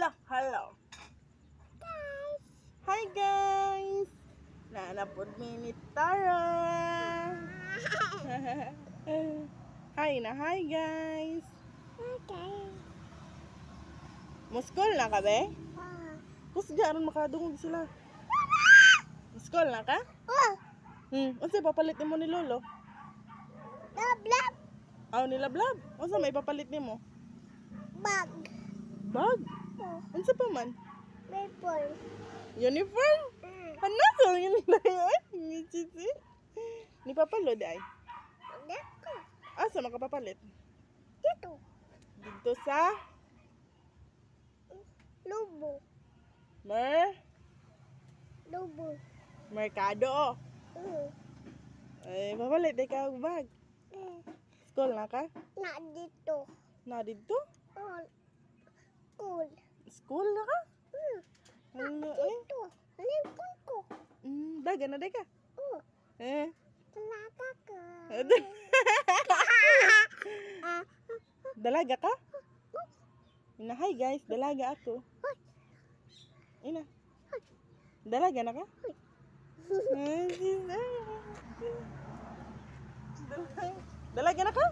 Hello. Guys. Hi guys. Nanapod mi ni Tara. Hi na, hi guys. Okay. Muskol na ka be? Oh. Kusga aron makadungog sila. Muskol na ka? Oh. Unsa papalit nimo ni lolo? Lab lab. Aw ni lablab. Unsa may papalit nimo? Bag. Bag. Oh. Unsa pa man? Maple. Uniform. Ano to yun dayon? Ni Chichi. Ni papalo day. Dito. Asa makapapalit? Dito. Dito sa Lubo. Lubo. Merkado. Mm. Ay, papalit day ka og bag. School na ka? Na dito. Na dito? Oh. Cool. School na ka? Na Ano eh? dito. Lipon ko. Daga na day ka? Oh. Eh. Talaga ko. Dalaga ka? Ina, hi guys, dalaga ako. Ina. Dalaga na ka? Dalaga na ka?